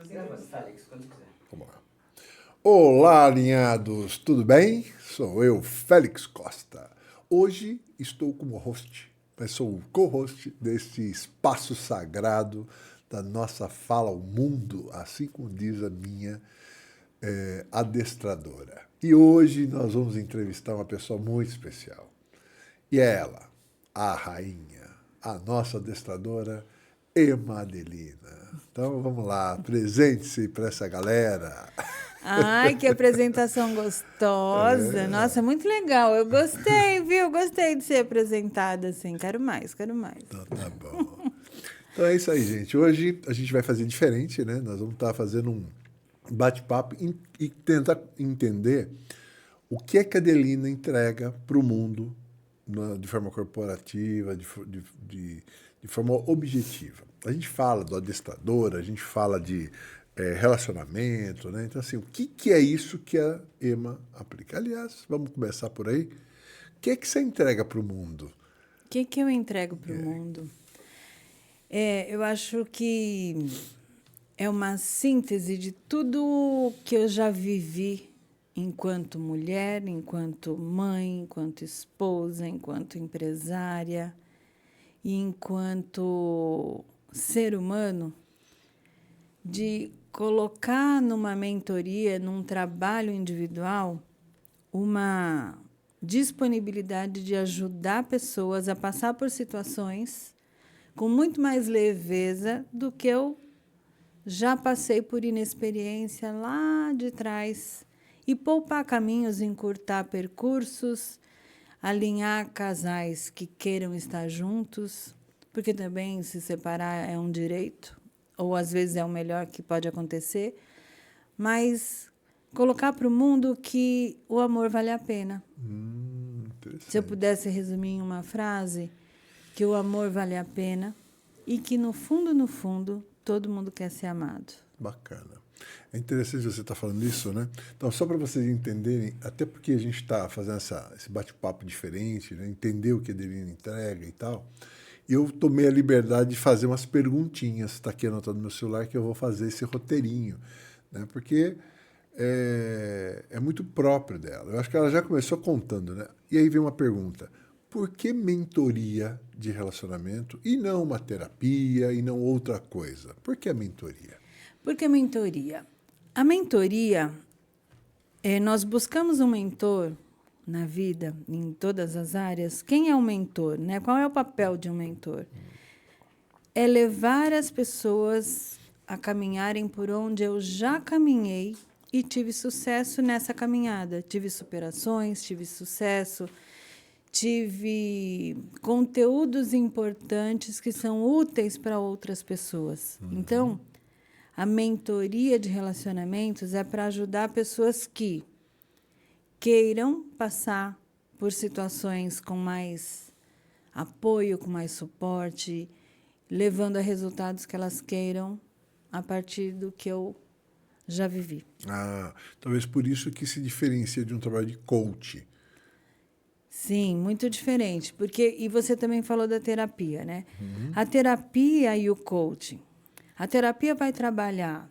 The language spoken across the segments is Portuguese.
Félix, quando quiser. Vamos lá. Olá, alinhados, tudo bem? Sou eu, Félix Costa. Hoje estou como host, mas sou o co-host deste espaço sagrado da nossa fala ao mundo, assim como diz a minha adestradora. E hoje nós vamos entrevistar uma pessoa muito especial. E é ela, a rainha, a nossa adestradora, Ema Adelina. Então vamos lá, presente-se para essa galera. Ai, que apresentação gostosa. Nossa, muito legal. Eu gostei, viu? Gostei de ser apresentada assim. Quero mais, quero mais. Então tá bom. Então é isso aí, gente. Hoje a gente vai fazer diferente, né? Nós vamos estar fazendo um bate-papo e tentar entender o que é que a Adelina entrega para o mundo de forma corporativa, de forma objetiva. A gente fala do adestrador, a gente fala de relacionamento, né? Então, assim, o que é isso que a Ema aplica? Aliás, vamos começar por aí. O que é que você entrega para o mundo? O que eu entrego para o mundo? Eu acho que é uma síntese de tudo que eu já vivi enquanto mulher, enquanto mãe, enquanto esposa, enquanto empresária e enquanto ser humano, de colocar numa mentoria, num trabalho individual, uma disponibilidade de ajudar pessoas a passar por situações com muito mais leveza do que eu já passei por inexperiência lá de trás, e poupar caminhos, encurtar percursos, alinhar casais que queiram estar juntos, porque também se separar é um direito, ou às vezes é o melhor que pode acontecer, mas colocar para o mundo que o amor vale a pena. Se eu pudesse resumir em uma frase, que o amor vale a pena e que, no fundo, todo mundo quer ser amado. Bacana. É interessante você estar falando isso, né? Então, só para vocês entenderem, até porque a gente está fazendo esse bate-papo diferente, né? Entender o que a Adelina entrega e tal, eu tomei a liberdade de fazer umas perguntinhas, está aqui anotado no meu celular, que eu vou fazer esse roteirinho, né? Porque é muito próprio dela. Eu acho que ela já começou contando, né? E aí vem uma pergunta: por que mentoria de relacionamento e não uma terapia e não outra coisa? Por que a mentoria? Por que mentoria? A mentoria, nós buscamos um mentor na vida, em todas as áreas. Quem é o mentor, né? Qual é o papel de um mentor? É levar as pessoas a caminharem por onde eu já caminhei e tive sucesso nessa caminhada. Tive superações, tive sucesso, tive conteúdos importantes que são úteis para outras pessoas. Então, a mentoria de relacionamentos é para ajudar pessoas que queiram passar por situações com mais apoio, com mais suporte, levando a resultados que elas queiram a partir do que eu já vivi. Talvez por isso que se diferencia de um trabalho de coach. Sim, muito diferente. E você também falou da terapia, né? A terapia e o coaching. A terapia vai trabalhar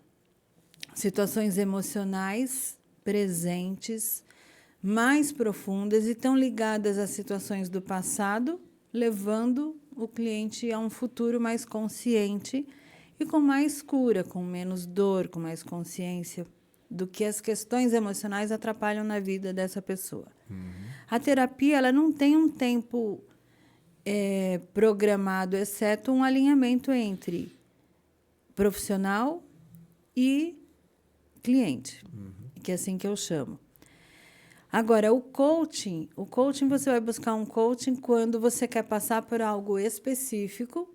situações emocionais presentes, mais profundas e tão ligadas às situações do passado, levando o cliente a um futuro mais consciente e com mais cura, com menos dor, com mais consciência do que as questões emocionais atrapalham na vida dessa pessoa. A terapia, ela não tem um tempo programado, exceto um alinhamento entre profissional e cliente, que é assim que eu chamo. Agora, o coaching você vai buscar um coaching quando você quer passar por algo específico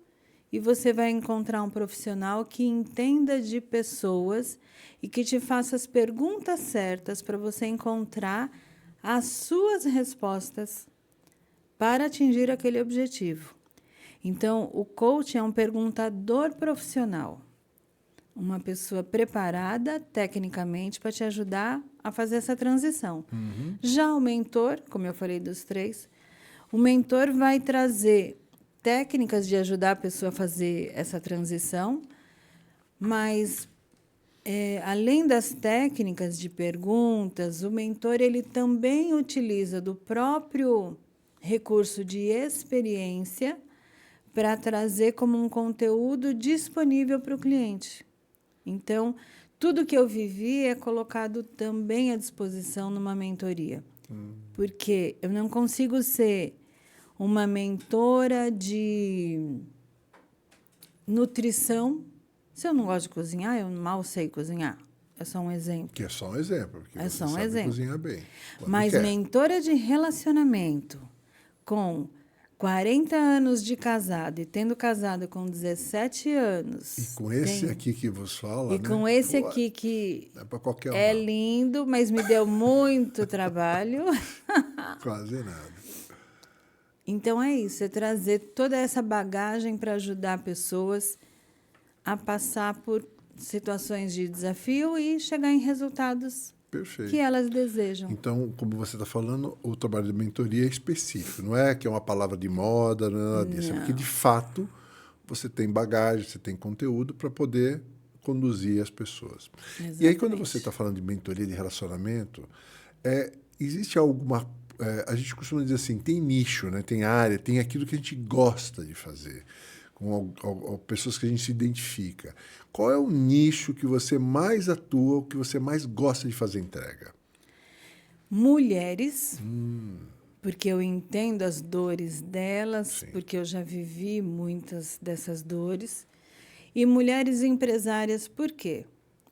e você vai encontrar um profissional que entenda de pessoas e que te faça as perguntas certas para você encontrar as suas respostas para atingir aquele objetivo. Então, o coaching é um perguntador profissional, uma pessoa preparada tecnicamente para te ajudar a fazer essa transição. Já o mentor, como eu falei dos três, o mentor vai trazer técnicas de ajudar a pessoa a fazer essa transição, mas além das técnicas de perguntas, o mentor ele também utiliza do próprio recurso de experiência para trazer como um conteúdo disponível para o cliente. Então, tudo que eu vivi é colocado também à disposição numa mentoria. Porque eu não consigo ser uma mentora de nutrição se eu não gosto de cozinhar, eu mal sei cozinhar. É só um exemplo. Que é só um exemplo, porque É você só um sabe exemplo. cozinhar bem. Mas quer. mentora de relacionamento com 40 anos de casado e tendo casado com 17 anos. E com esse aqui que vos fala, E né? com esse Pô, aqui que não é para qualquer um, é não. lindo, mas me deu muito trabalho. Quase nada. Então é isso, é trazer toda essa bagagem para ajudar pessoas a passar por situações de desafio e chegar em resultados Perfeito. que elas desejam. Então, como você está falando, o trabalho de mentoria é específico. Não é que é uma palavra de moda, não é nada disso. É porque, de fato, você tem bagagem, você tem conteúdo para poder conduzir as pessoas. Exatamente. E aí, quando você está falando de mentoria de relacionamento, existe alguma... a gente costuma dizer assim, tem nicho, né? Tem área, tem aquilo que a gente gosta de fazer, com pessoas que a gente se identifica. Qual é o nicho que você mais atua, o que você mais gosta de fazer entrega? Mulheres, porque eu entendo as dores delas, Sim. porque eu já vivi muitas dessas dores. E mulheres empresárias, por quê?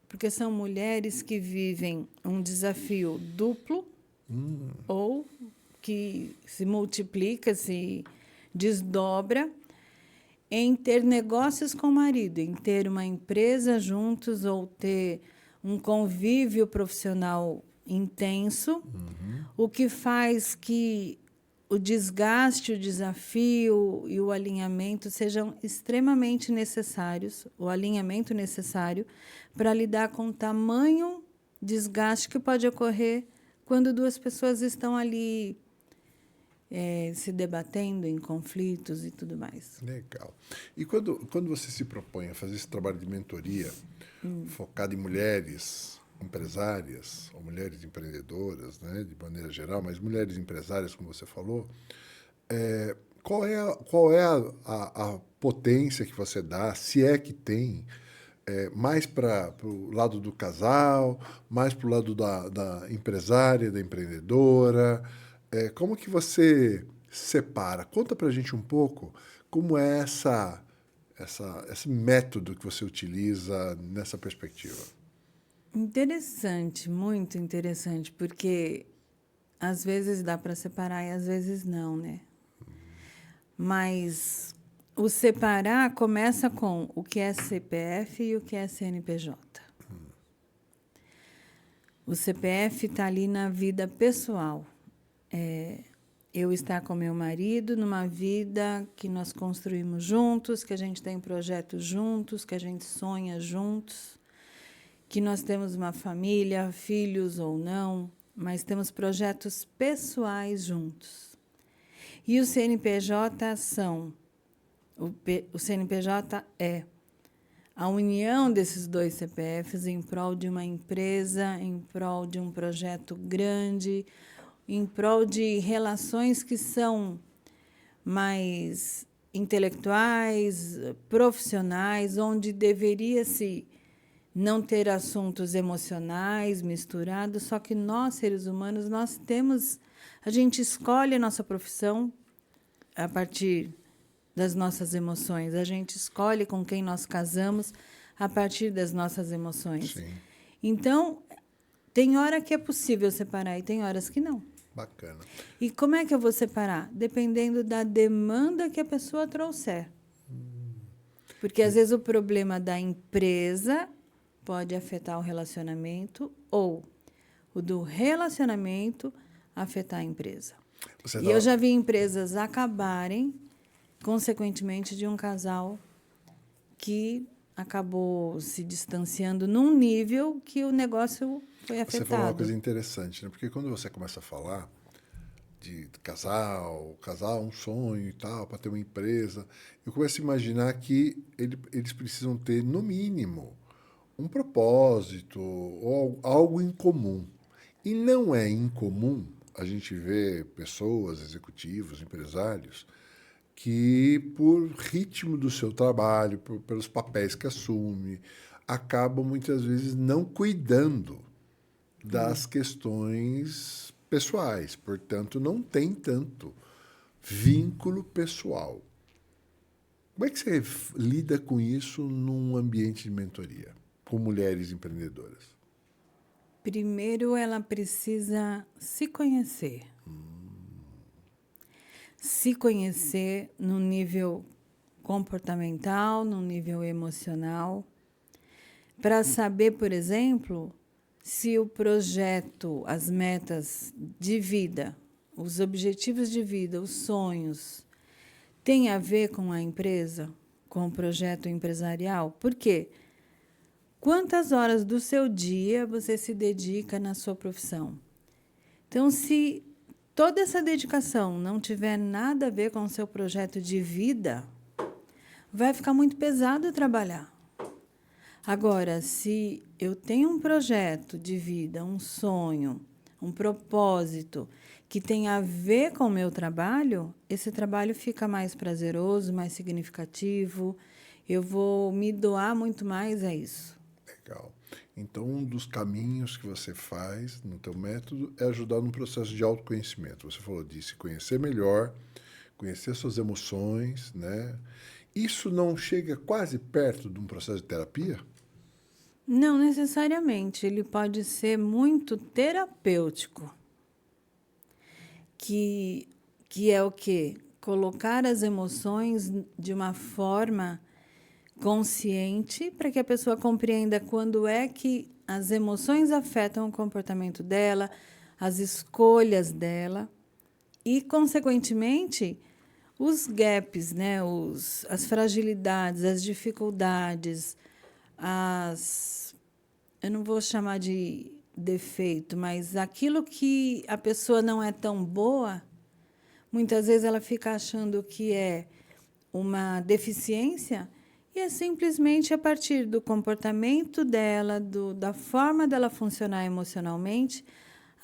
Porque são mulheres que vivem um desafio duplo ou que se multiplica, se desdobra em ter negócios com o marido, em ter uma empresa juntos ou ter um convívio profissional intenso, o que faz que o desgaste, o desafio e o alinhamento sejam extremamente necessários, o alinhamento necessário para lidar com o tamanho desgaste que pode ocorrer quando duas pessoas estão ali se debatendo em conflitos e tudo mais. Legal. E quando você se propõe a fazer esse trabalho de mentoria focado em mulheres empresárias ou mulheres empreendedoras, né, de maneira geral, mas mulheres empresárias, como você falou, qual é a potência que você dá, se é que tem, mais para o lado do casal, mais para o lado da empresária, da empreendedora? Como que você separa? Conta para a gente um pouco como é esse método que você utiliza nessa perspectiva. Interessante, muito interessante, porque às vezes dá para separar e às vezes não, né? Mas o separar começa com o que é CPF e o que é CNPJ. O CPF está ali na vida pessoal. Eu estar com meu marido numa vida que nós construímos juntos, que a gente tem projetos juntos, que a gente sonha juntos, que nós temos uma família, filhos ou não, mas temos projetos pessoais juntos. E o CNPJ o CNPJ é a união desses dois CPFs em prol de uma empresa, em prol de um projeto grande, em prol de relações que são mais intelectuais, profissionais, onde deveria-se não ter assuntos emocionais misturados, só que nós, seres humanos, a gente escolhe a nossa profissão a partir das nossas emoções, a gente escolhe com quem nós casamos a partir das nossas emoções. Sim. Então, tem hora que é possível separar e tem horas que não. Bacana. E como é que eu vou separar? Dependendo da demanda que a pessoa trouxer. Porque, às vezes, o problema da empresa pode afetar o relacionamento ou o do relacionamento afetar a empresa. E eu já vi empresas acabarem, consequentemente, de um casal que acabou se distanciando num nível que o negócio foi afetado. Você falou uma coisa interessante, né? Porque quando você começa a falar de casal é um sonho e tal, para ter uma empresa, eu começo a imaginar que eles precisam ter, no mínimo, um propósito ou algo em comum. E não é incomum a gente ver pessoas, executivos, empresários, que, por ritmo do seu trabalho, pelos papéis que assume, acabam muitas vezes não cuidando das questões pessoais. Portanto, não tem tanto vínculo pessoal. Como é que você lida com isso num ambiente de mentoria, com mulheres empreendedoras? Primeiro, ela precisa se conhecer. Se conhecer no nível comportamental, no nível emocional, para saber, por exemplo, se o projeto, as metas de vida, os objetivos de vida, os sonhos, têm a ver com a empresa, com o projeto empresarial. Por quê? Quantas horas do seu dia você se dedica na sua profissão? Então, se toda essa dedicação não tiver nada a ver com o seu projeto de vida, vai ficar muito pesado trabalhar. Agora, se eu tenho um projeto de vida, um sonho, um propósito que tem a ver com o meu trabalho, esse trabalho fica mais prazeroso, mais significativo. Eu vou me doar muito mais a isso. Legal. Então, um dos caminhos que você faz no teu método é ajudar no processo de autoconhecimento. Você falou de se conhecer melhor, conhecer suas emoções, né? Isso não chega quase perto de um processo de terapia? Não necessariamente, ele pode ser muito terapêutico, que é o quê? Colocar as emoções de uma forma consciente para que a pessoa compreenda quando é que as emoções afetam o comportamento dela, as escolhas dela e, consequentemente, os gaps, né? As fragilidades, as dificuldades, eu não vou chamar de defeito, mas aquilo que a pessoa não é tão boa, muitas vezes ela fica achando que é uma deficiência e é simplesmente a partir do comportamento dela, da forma dela funcionar emocionalmente,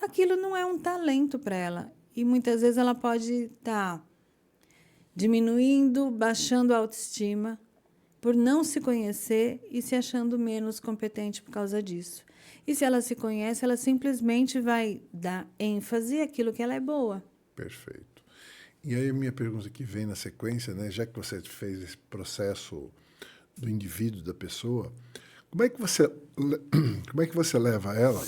aquilo não é um talento para ela. E muitas vezes ela pode estar diminuindo, baixando a autoestima, por não se conhecer e se achando menos competente por causa disso. E se ela se conhece, ela simplesmente vai dar ênfase àquilo que ela é boa. Perfeito. E aí a minha pergunta que vem na sequência, né, já que você fez esse processo do indivíduo, da pessoa, como é que você, como é que você leva ela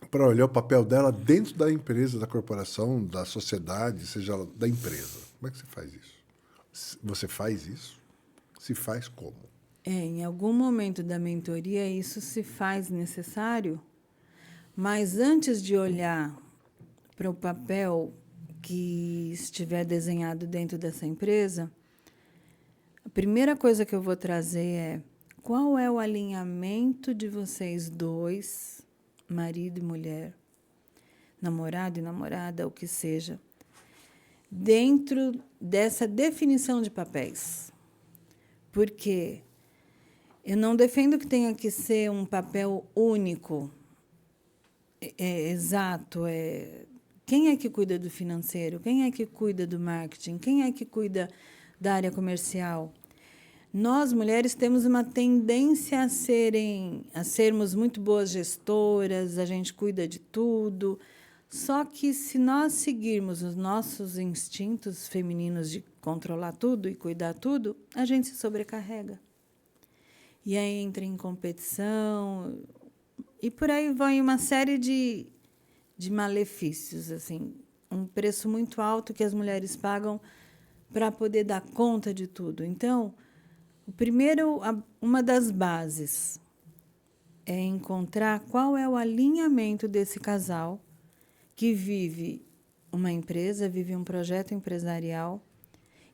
para olhar o papel dela dentro da empresa, da corporação, da sociedade, seja da empresa? Como é que você faz isso? Você faz isso? Se faz como? Em algum momento da mentoria, isso se faz necessário, mas antes de olhar para o papel que estiver desenhado dentro dessa empresa, a primeira coisa que eu vou trazer é qual é o alinhamento de vocês dois, marido e mulher, namorado e namorada, o que seja, dentro dessa definição de papéis. Porque eu não defendo que tenha que ser um papel único, exato. Quem é que cuida do financeiro? Quem é que cuida do marketing? Quem é que cuida da área comercial? Nós, mulheres, temos uma tendência a sermos muito boas gestoras, a gente cuida de tudo. Só que, se nós seguirmos os nossos instintos femininos de controlar tudo e cuidar tudo, a gente se sobrecarrega. E aí entra em competição, e por aí vai uma série de malefícios, assim, um preço muito alto que as mulheres pagam para poder dar conta de tudo. Então, uma das bases é encontrar qual é o alinhamento desse casal que vive uma empresa, vive um projeto empresarial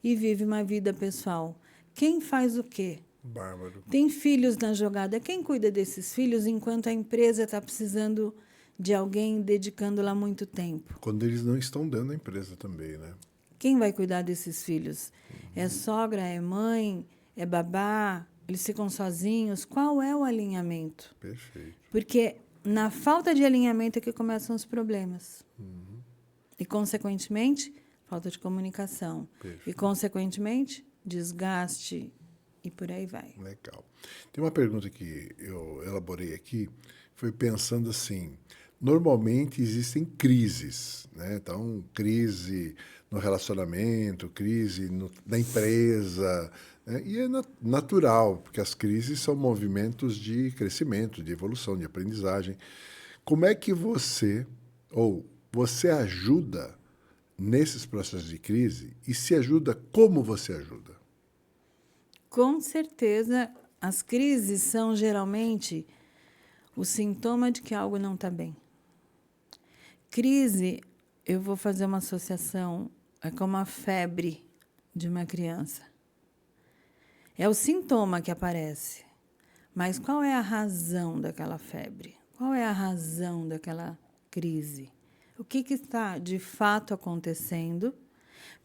e vive uma vida pessoal. Quem faz o quê? Bárbaro. Tem filhos na jogada. Quem cuida desses filhos enquanto a empresa está precisando de alguém dedicando lá muito tempo? Quando eles não estão dando a empresa também, né? Quem vai cuidar desses filhos? É sogra, é mãe, é babá, eles ficam sozinhos. Qual é o alinhamento? Perfeito. Porque na falta de alinhamento é que começam os problemas. E, consequentemente, falta de comunicação. Perfeito. E, consequentemente, desgaste e por aí vai. Legal. Tem uma pergunta que eu elaborei aqui, foi pensando assim, normalmente existem crises, né? Então, crise no relacionamento, crise na empresa, né? E é natural, porque as crises são movimentos de crescimento, de evolução, de aprendizagem. Como é que você ajuda nesses processos de crise? E se ajuda, como você ajuda? Com certeza, as crises são geralmente o sintoma de que algo não está bem. Crise, eu vou fazer uma associação, é como a febre de uma criança. É o sintoma que aparece. Mas qual é a razão daquela febre? Qual é a razão daquela crise? O que está de fato acontecendo?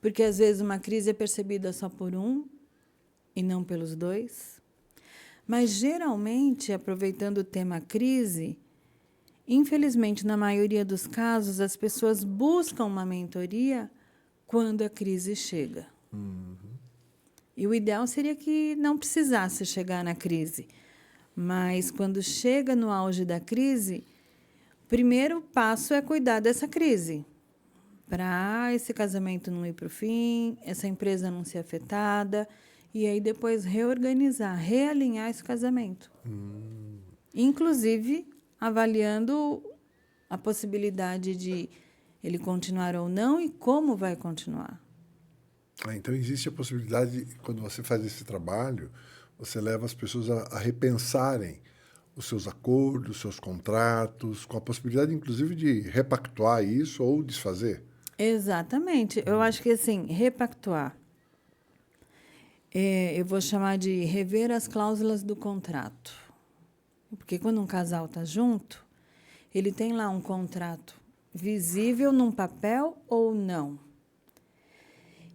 Porque às vezes uma crise é percebida só por um e não pelos dois. Mas geralmente, aproveitando o tema crise, infelizmente, na maioria dos casos, as pessoas buscam uma mentoria quando a crise chega. E o ideal seria que não precisasse chegar na crise. Mas, quando chega no auge da crise, o primeiro passo é cuidar dessa crise, para esse casamento não ir para o fim, essa empresa não ser afetada, e aí depois reorganizar, realinhar esse casamento. Inclusive, avaliando a possibilidade de ele continuar ou não e como vai continuar. Então, existe a possibilidade, quando você faz esse trabalho, você leva as pessoas a repensarem os seus acordos, os seus contratos, com a possibilidade, inclusive, de repactuar isso ou desfazer? Exatamente. Eu acho que, assim, repactuar. Eu vou chamar de rever as cláusulas do contrato. Porque quando um casal está junto, ele tem lá um contrato visível num papel ou não.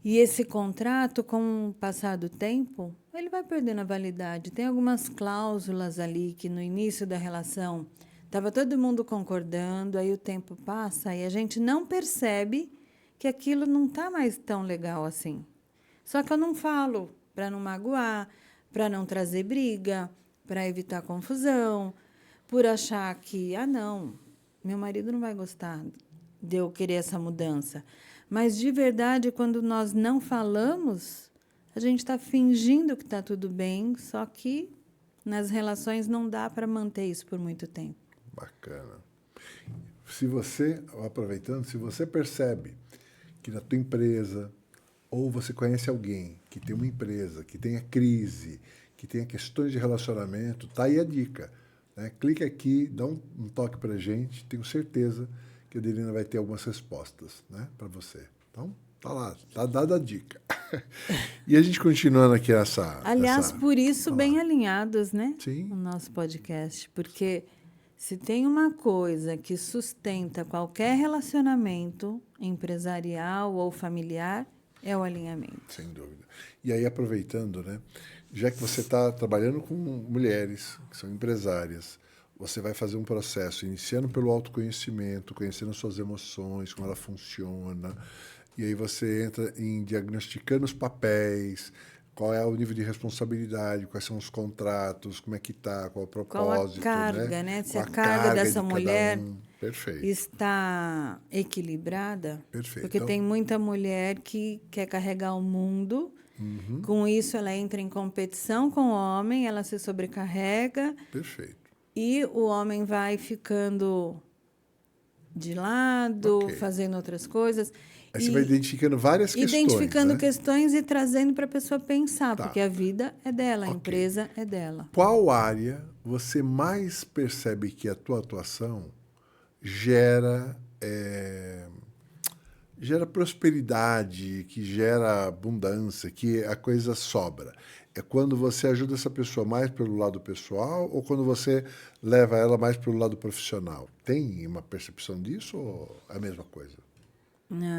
E esse contrato, com o passar do tempo, ele vai perdendo a validade. Tem algumas cláusulas ali que no início da relação estava todo mundo concordando, aí o tempo passa e a gente não percebe que aquilo não está mais tão legal assim. Só que eu não falo para não magoar, para não trazer briga, para evitar confusão, por achar que, não, meu marido não vai gostar de eu querer essa mudança. Mas, de verdade, quando nós não falamos, a gente está fingindo que está tudo bem, só que nas relações não dá para manter isso por muito tempo. Bacana. Aproveitando, se você percebe que na tua empresa, ou você conhece alguém que tem uma empresa, que tenha crise, que tenha questões de relacionamento, tá aí a dica. Né? Clique aqui, dá um toque para a gente, tenho certeza que a Adelina vai ter algumas respostas, né, para você. Então, tá lá, tá dada a dica. E a gente continuando aqui Aliás, por isso, bem lá. alinhados, né? Sim. O nosso podcast. Porque se tem uma coisa que sustenta qualquer relacionamento empresarial ou familiar, é o alinhamento. Sem dúvida. E aí, aproveitando, né, já que você está trabalhando com mulheres que são empresárias, você vai fazer um processo iniciando pelo autoconhecimento, conhecendo suas emoções, como ela funciona, e aí você entra em diagnosticando os papéis, qual é o nível de responsabilidade, quais são os contratos, como é que está, qual é o propósito, Qual a carga, né? Se Qual a carga dessa de cada mulher Perfeito. está equilibrada, Perfeito. porque Então, tem muita mulher que quer carregar o mundo, com isso ela entra em competição com o homem, ela se sobrecarrega. Perfeito. E o homem vai ficando de lado, Ok. fazendo outras coisas. Aí você vai identificando várias questões, Identificando né? questões e trazendo para a pessoa pensar, Tá. porque a vida é dela, a Ok. empresa é dela. Qual área você mais percebe que a tua atuação gera prosperidade, que gera abundância, que a coisa sobra? É quando você ajuda essa pessoa mais pelo lado pessoal ou quando você leva ela mais pelo lado profissional? Tem uma percepção disso ou é a mesma coisa?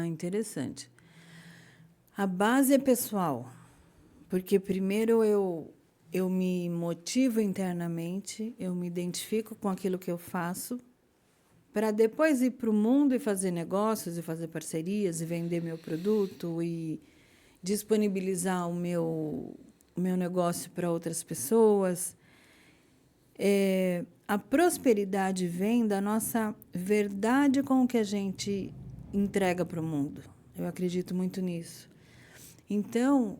Interessante. A base é pessoal, porque primeiro eu eu me motivo internamente, eu me identifico com aquilo que eu faço, para depois ir para o mundo e fazer negócios, e fazer parcerias, e vender meu produto, e disponibilizar o meu negócio para outras pessoas. A prosperidade vem da nossa verdade com o que a gente entrega para o mundo. Eu acredito muito nisso. Então,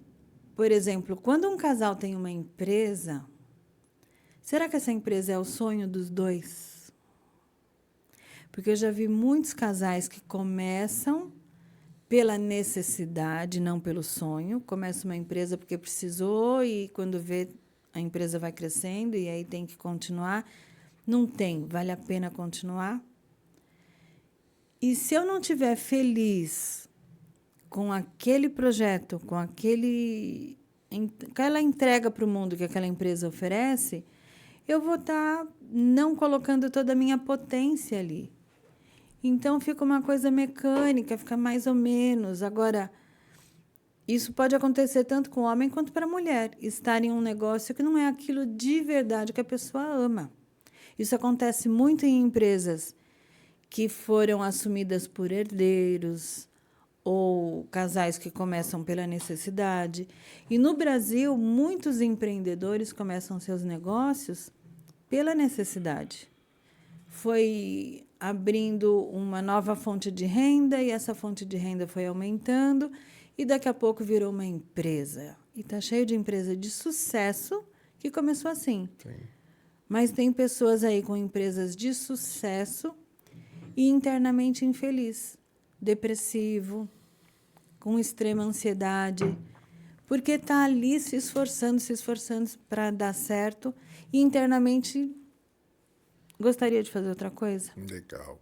por exemplo, quando um casal tem uma empresa, será que essa empresa é o sonho dos dois? Porque eu já vi muitos casais que começam pela necessidade, não pelo sonho. Começa uma empresa porque precisou e, quando vê, a empresa vai crescendo e aí tem que continuar. Não tem, vale a pena continuar. E se eu não estiver feliz com aquele projeto, com aquela entrega para o mundo que aquela empresa oferece, eu vou estar não colocando toda a minha potência ali. Então, fica uma coisa mecânica, fica mais ou menos. Agora, isso pode acontecer tanto com o homem quanto para a mulher. Estar em um negócio que não é aquilo de verdade que a pessoa ama. Isso acontece muito em empresas que foram assumidas por herdeiros ou casais que começam pela necessidade. E, no Brasil, muitos empreendedores começam seus negócios pela necessidade. Foi abrindo uma nova fonte de renda e essa fonte de renda foi aumentando e daqui a pouco virou uma empresa. E está cheio de empresa de sucesso que começou assim. Sim. Mas tem pessoas aí com empresas de sucesso e internamente infeliz, depressivo, com extrema ansiedade, porque está ali se esforçando para dar certo e internamente gostaria de fazer outra coisa. Legal.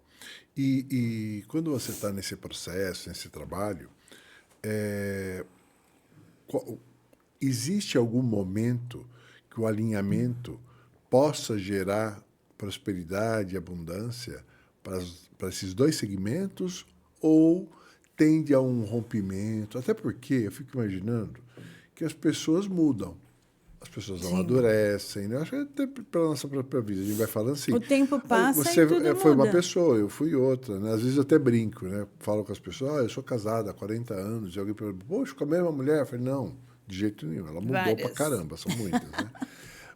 E quando você está nesse processo, nesse trabalho, existe algum momento que o alinhamento possa gerar prosperidade e abundância para esses dois segmentos ou tende a um rompimento? Até porque eu fico imaginando que as pessoas mudam. As pessoas amadurecem, né? Eu acho que até pela nossa própria vida. A gente vai falando assim. O tempo passa você e tudo foi uma muda. pessoa, eu fui outra, né? Às vezes eu até brinco, né? Falo com as pessoas, eu sou casada há 40 anos, e alguém pergunta, poxa, com a mesma mulher? Eu falei, não, de jeito nenhum. Ela mudou pra caramba, são muitas, né?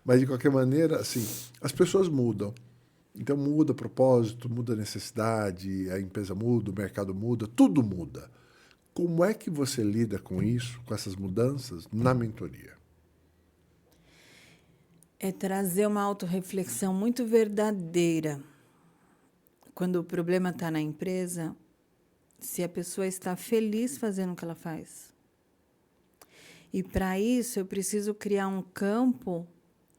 Mas, de qualquer maneira, assim, as pessoas mudam. Então, muda propósito, muda necessidade, a empresa muda, o mercado muda, tudo muda. Como é que você lida com isso, com essas mudanças, na mentoria? É trazer uma autorreflexão muito verdadeira. Quando o problema está na empresa, se a pessoa está feliz fazendo o que ela faz. E, para isso, eu preciso criar um campo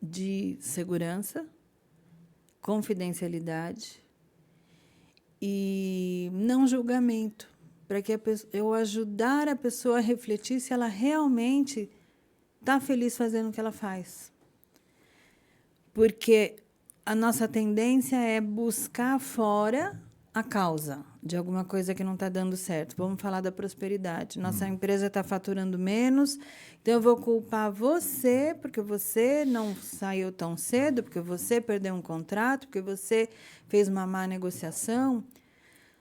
de segurança, confidencialidade e não julgamento, para que eu ajudar a pessoa a refletir se ela realmente está feliz fazendo o que ela faz. Porque a nossa tendência é buscar fora a causa de alguma coisa que não está dando certo. Vamos falar da prosperidade. Nossa empresa está faturando menos, então eu vou culpar você porque você não saiu tão cedo, porque você perdeu um contrato, porque você fez uma má negociação.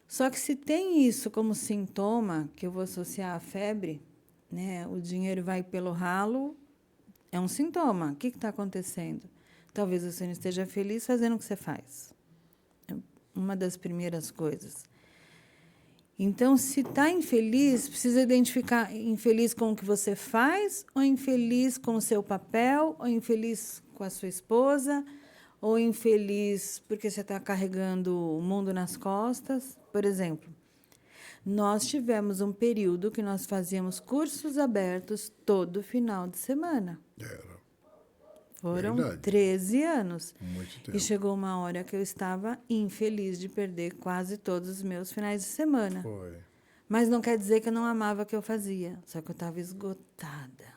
Só que se tem isso como sintoma, que eu vou associar à febre, né? O dinheiro vai pelo ralo, é um sintoma. O que está acontecendo? Talvez você não esteja feliz fazendo o que você faz. É uma das primeiras coisas. Então, se está infeliz, precisa identificar infeliz com o que você faz, ou infeliz com o seu papel, ou infeliz com a sua esposa, ou infeliz porque você está carregando o mundo nas costas. Por exemplo, nós tivemos um período que nós fazíamos cursos abertos todo final de semana. Era. Foram Verdade. 13 anos. Muito tempo. E chegou uma hora que eu estava infeliz de perder quase todos os meus finais de semana. Foi. Mas não quer dizer que eu não amava o que eu fazia, só que eu estava esgotada.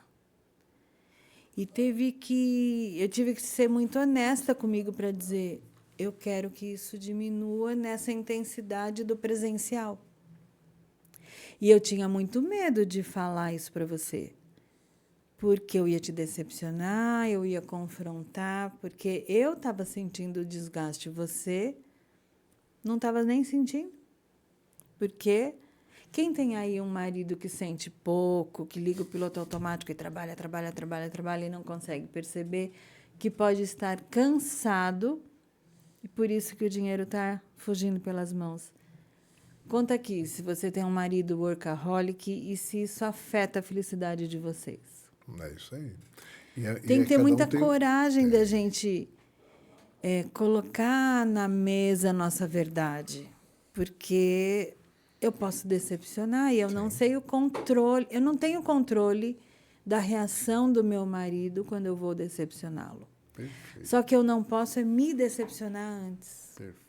E eu tive que ser muito honesta comigo para dizer, eu quero que isso diminua nessa intensidade do presencial. E eu tinha muito medo de falar isso para você. porque eu ia te decepcionar, eu ia confrontar, porque eu estava sentindo o desgaste, você não estava nem sentindo. Porque quem tem aí um marido que sente pouco, que liga o piloto automático e trabalha, trabalha, trabalha, trabalha e não consegue perceber que pode estar cansado e por isso que o dinheiro está fugindo pelas mãos. Conta aqui se você tem um marido workaholic e se isso afeta a felicidade de vocês. É isso aí. Tem que ter cada muita tem... coragem da gente colocar na mesa a nossa verdade, porque eu posso decepcionar e eu não sei o controle, eu não tenho controle da reação do meu marido quando eu vou decepcioná-lo. Perfeito. Só que eu não posso me decepcionar antes. Perfeito.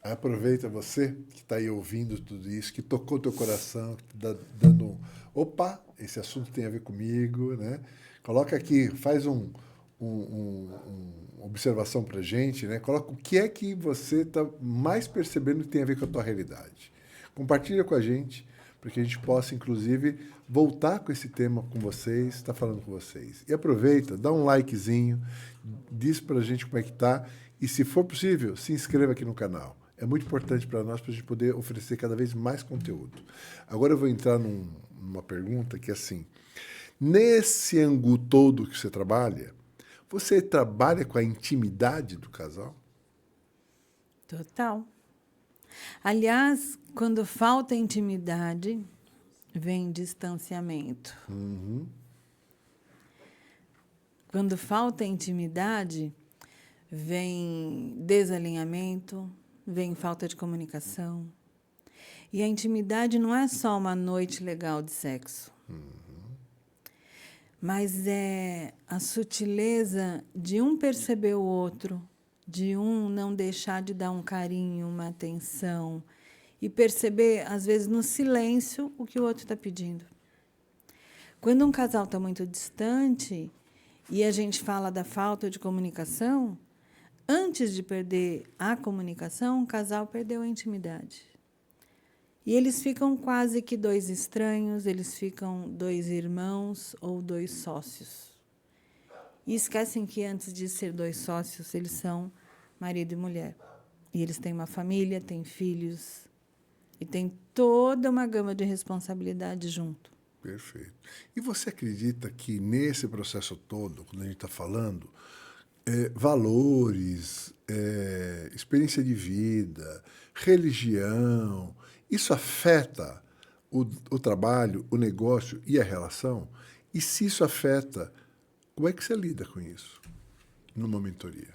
Aproveita você que está aí ouvindo tudo isso, que tocou teu coração, que está dando... Opa, esse assunto tem a ver comigo, né? Coloca aqui, faz uma observação para a gente, né? Coloca o que é que você está mais percebendo que tem a ver com a tua realidade. Compartilha com a gente, para que a gente possa, inclusive, voltar com esse tema com vocês, estar falando com vocês. E aproveita, dá um likezinho, diz para a gente como é que está, e se for possível, se inscreva aqui no canal. É muito importante para nós, para a gente poder oferecer cada vez mais conteúdo. Agora eu vou entrar numa pergunta que é assim, nesse ângulo todo que você trabalha com a intimidade do casal? Total. Aliás, quando falta intimidade, vem distanciamento. Uhum. Quando falta intimidade, vem desalinhamento, vem falta de comunicação. E a intimidade não é só uma noite legal de sexo. Mas é a sutileza de um perceber o outro, de um não deixar de dar um carinho, uma atenção, e perceber, às vezes, no silêncio, o que o outro está pedindo. Quando um casal está muito distante e a gente fala da falta de comunicação, antes de perder a comunicação, o casal perdeu a intimidade. E eles ficam quase que dois estranhos, eles ficam dois irmãos ou dois sócios. E esquecem que antes de ser dois sócios, eles são marido e mulher. E eles têm uma família, têm filhos, e têm toda uma gama de responsabilidade junto. Perfeito. E você acredita que nesse processo todo, quando a gente está falando, valores, experiência de vida, religião, isso afeta o trabalho, o negócio e a relação? E se isso afeta, como é que você lida com isso numa mentoria?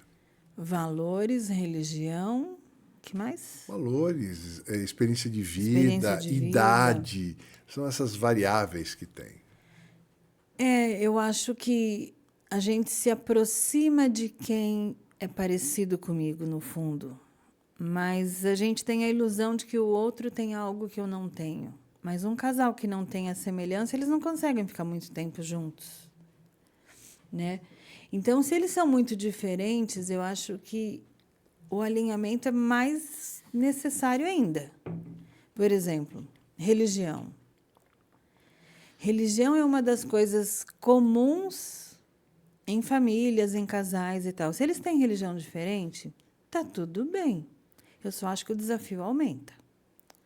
Valores, religião, que mais? Valores, experiência de vida, idade, são essas variáveis que tem. Eu acho que a gente se aproxima de quem é parecido comigo, no fundo. Mas a gente tem a ilusão de que o outro tem algo que eu não tenho. Mas um casal que não tem a semelhança, eles não conseguem ficar muito tempo juntos, né? Então, se eles são muito diferentes, eu acho que o alinhamento é mais necessário ainda. Por exemplo, religião. Religião é uma das coisas comuns em famílias, em casais e tal. Se eles têm religião diferente, tá tudo bem. Eu só acho que o desafio aumenta.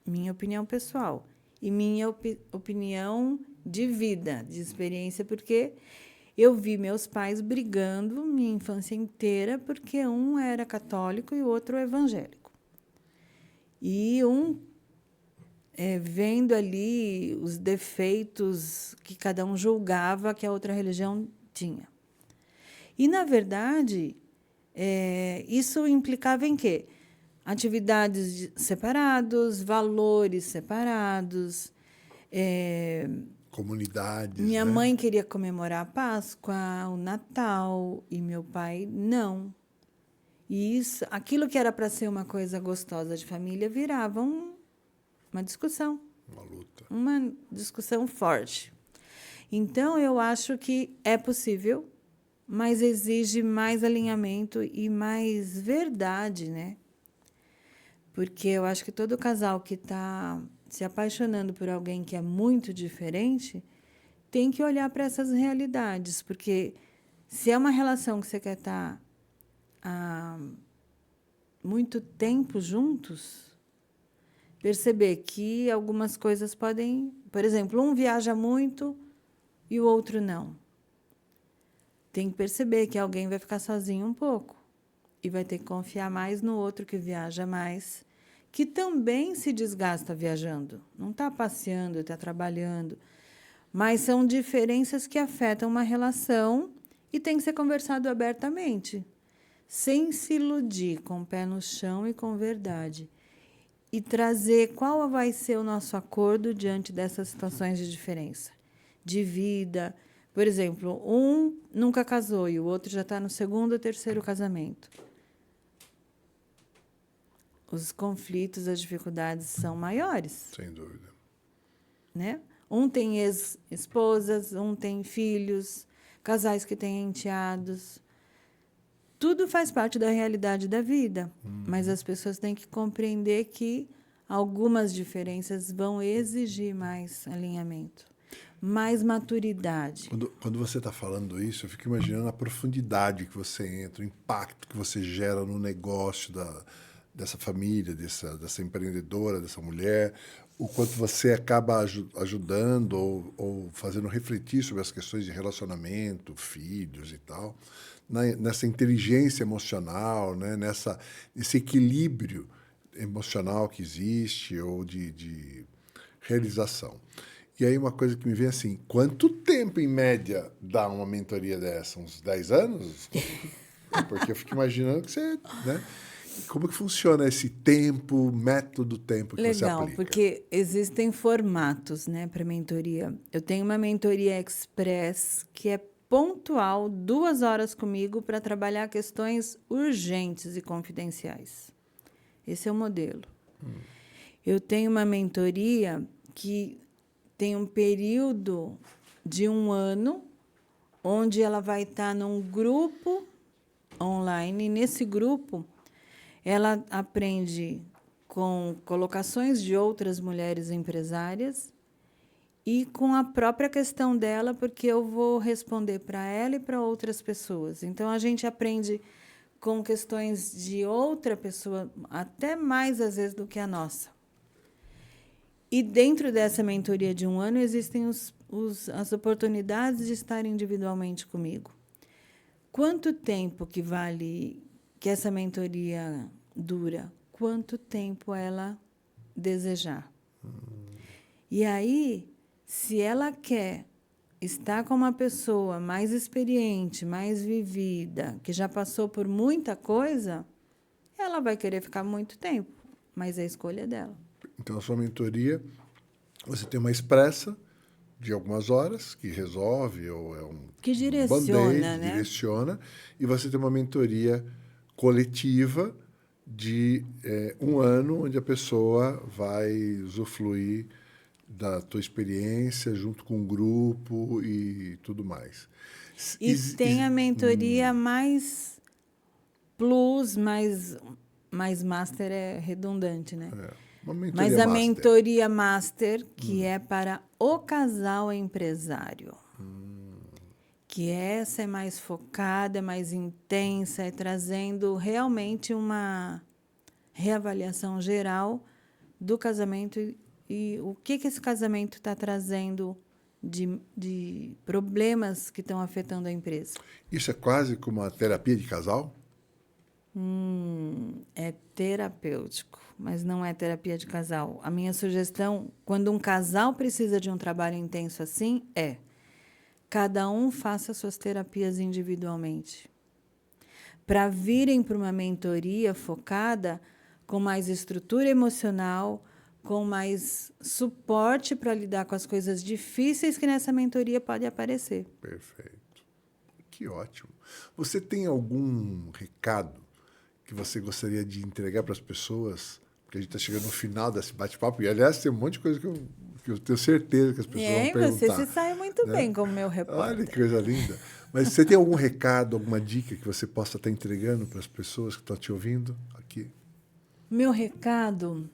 Minha opinião pessoal. E minha opinião de vida, de experiência, porque eu vi meus pais brigando minha infância inteira porque um era católico e o outro evangélico. E um vendo ali os defeitos que cada um julgava que a outra religião tinha. E, na verdade, isso implicava em quê? Atividades separadas, valores separados. Comunidades. Minha mãe queria comemorar a Páscoa, o Natal, e meu pai não. E isso, aquilo que era para ser uma coisa gostosa de família virava uma discussão. Uma luta. Uma discussão forte. Então, eu acho que é possível, mas exige mais alinhamento e mais verdade, né? Porque eu acho que todo casal que está se apaixonando por alguém que é muito diferente tem que olhar para essas realidades, porque se é uma relação que você quer estar há muito tempo juntos, perceber que algumas coisas podem... Por exemplo, um viaja muito e o outro não. Tem que perceber que alguém vai ficar sozinho um pouco e vai ter que confiar mais no outro que viaja mais, que também se desgasta viajando. Não está passeando, está trabalhando. Mas são diferenças que afetam uma relação e tem que ser conversado abertamente, sem se iludir, com o pé no chão e com verdade. E trazer qual vai ser o nosso acordo diante dessas situações de diferença. De vida. Por exemplo, um nunca casou e o outro já está no segundo ou terceiro casamento. Os conflitos, as dificuldades são maiores. Sem dúvida. Né? Um tem ex-esposas, um tem filhos, casais que têm enteados. Tudo faz parte da realidade da vida, mas as pessoas têm que compreender que algumas diferenças vão exigir mais alinhamento, mais maturidade. Quando você está falando isso, eu fico imaginando a profundidade que você entra, o impacto que você gera no negócio dessa família, dessa empreendedora, dessa mulher, o quanto você acaba ajudando ou fazendo refletir sobre as questões de relacionamento, filhos e tal, nessa inteligência emocional, né? Nesse equilíbrio emocional que existe ou de realização. E aí uma coisa que me vem assim, quanto tempo, em média, dá uma mentoria dessa? Uns 10 anos? Porque eu fico imaginando que você... Né? Como que funciona esse tempo, método tempo que você aplica? Legal, porque existem formatos, né, para mentoria. Eu tenho uma mentoria express que é pontual, 2 horas comigo para trabalhar questões urgentes e confidenciais. Esse é o modelo. Eu tenho uma mentoria que tem um período de 1 ano, onde ela vai estar num grupo online. E nesse grupo, ela aprende com colocações de outras mulheres empresárias e com a própria questão dela, porque eu vou responder para ela e para outras pessoas. Então, a gente aprende com questões de outra pessoa, até mais, às vezes, do que a nossa. E, dentro dessa mentoria de 1 ano, existem as oportunidades de estar individualmente comigo. Quanto tempo que vale que essa mentoria dura? Quanto tempo ela desejar. E aí, se ela quer estar com uma pessoa mais experiente, mais vivida, que já passou por muita coisa, ela vai querer ficar muito tempo, mas é a escolha dela. Então, a sua mentoria, você tem uma expressa de algumas horas, que resolve, ou é que direciona, band-aid, né? direciona, e você tem uma mentoria coletiva de 1 ano, onde a pessoa vai usufruir da tua experiência junto com o grupo e tudo mais. E tem a mentoria mais plus, mais master é redundante, né? Uma mentoria Mas a master. mentoria master, que é para o casal empresário. Que essa é mais focada, é mais intensa, é trazendo realmente uma reavaliação geral do casamento e o que esse casamento está trazendo de problemas que estão afetando a empresa. Isso é quase como uma terapia de casal? É terapêutico, mas não é terapia de casal. A minha sugestão, quando um casal precisa de um trabalho intenso assim, cada um faça suas terapias individualmente. Para virem para uma mentoria focada com mais estrutura emocional, com mais suporte para lidar com as coisas difíceis que nessa mentoria pode aparecer. Perfeito. Que ótimo. Você tem algum recado que você gostaria de entregar para as pessoas? Porque a gente está chegando no final desse bate-papo. E, aliás, tem um monte de coisa que eu tenho certeza que as pessoas vão perguntar. Você se sai muito bem como meu repórter. Olha que coisa linda. Mas você tem algum recado, alguma dica que você possa estar entregando para as pessoas que estão te ouvindo aqui? Meu recado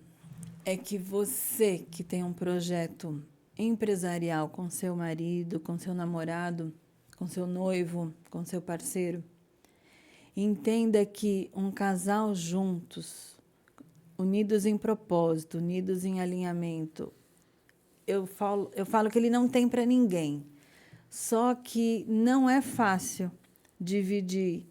é que você que tem um projeto empresarial com seu marido, com seu namorado, com seu noivo, com seu parceiro, entenda que um casal juntos, unidos em propósito, unidos em alinhamento, eu falo que ele não tem para ninguém. Só que não é fácil dividir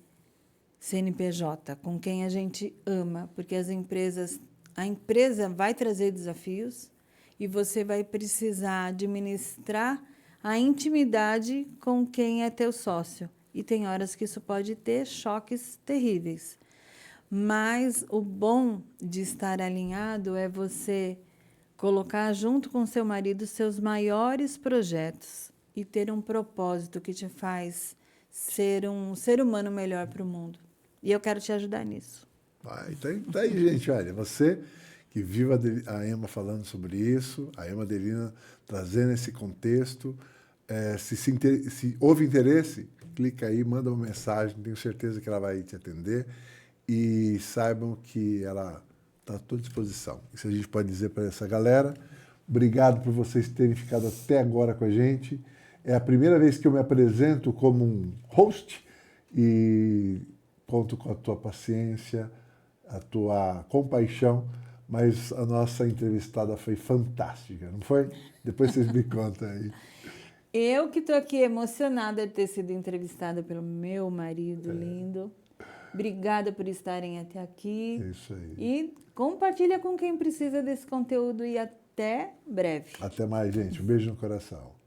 CNPJ com quem a gente ama, porque a empresa vai trazer desafios e você vai precisar administrar a intimidade com quem é teu sócio. E tem horas que isso pode ter choques terríveis. Mas o bom de estar alinhado é você colocar junto com seu marido seus maiores projetos e ter um propósito que te faz ser um ser humano melhor para o mundo. E eu quero te ajudar nisso. Então, tá aí, gente. Olha, você que viu a Emma falando sobre isso, a Emma Adelina trazendo esse contexto. Se houve interesse, clica aí, manda uma mensagem, tenho certeza que ela vai te atender. E saibam que ela está à tua disposição. Isso a gente pode dizer para essa galera. Obrigado por vocês terem ficado até agora com a gente. É a primeira vez que eu me apresento como um host e conto com a tua paciência, a tua compaixão, mas a nossa entrevistada foi fantástica, não foi? Depois vocês me contam aí. Eu que estou aqui emocionada de ter sido entrevistada pelo meu marido lindo. Obrigada por estarem até aqui. É isso aí. E compartilha com quem precisa desse conteúdo e até breve. Até mais, gente. Um beijo no coração.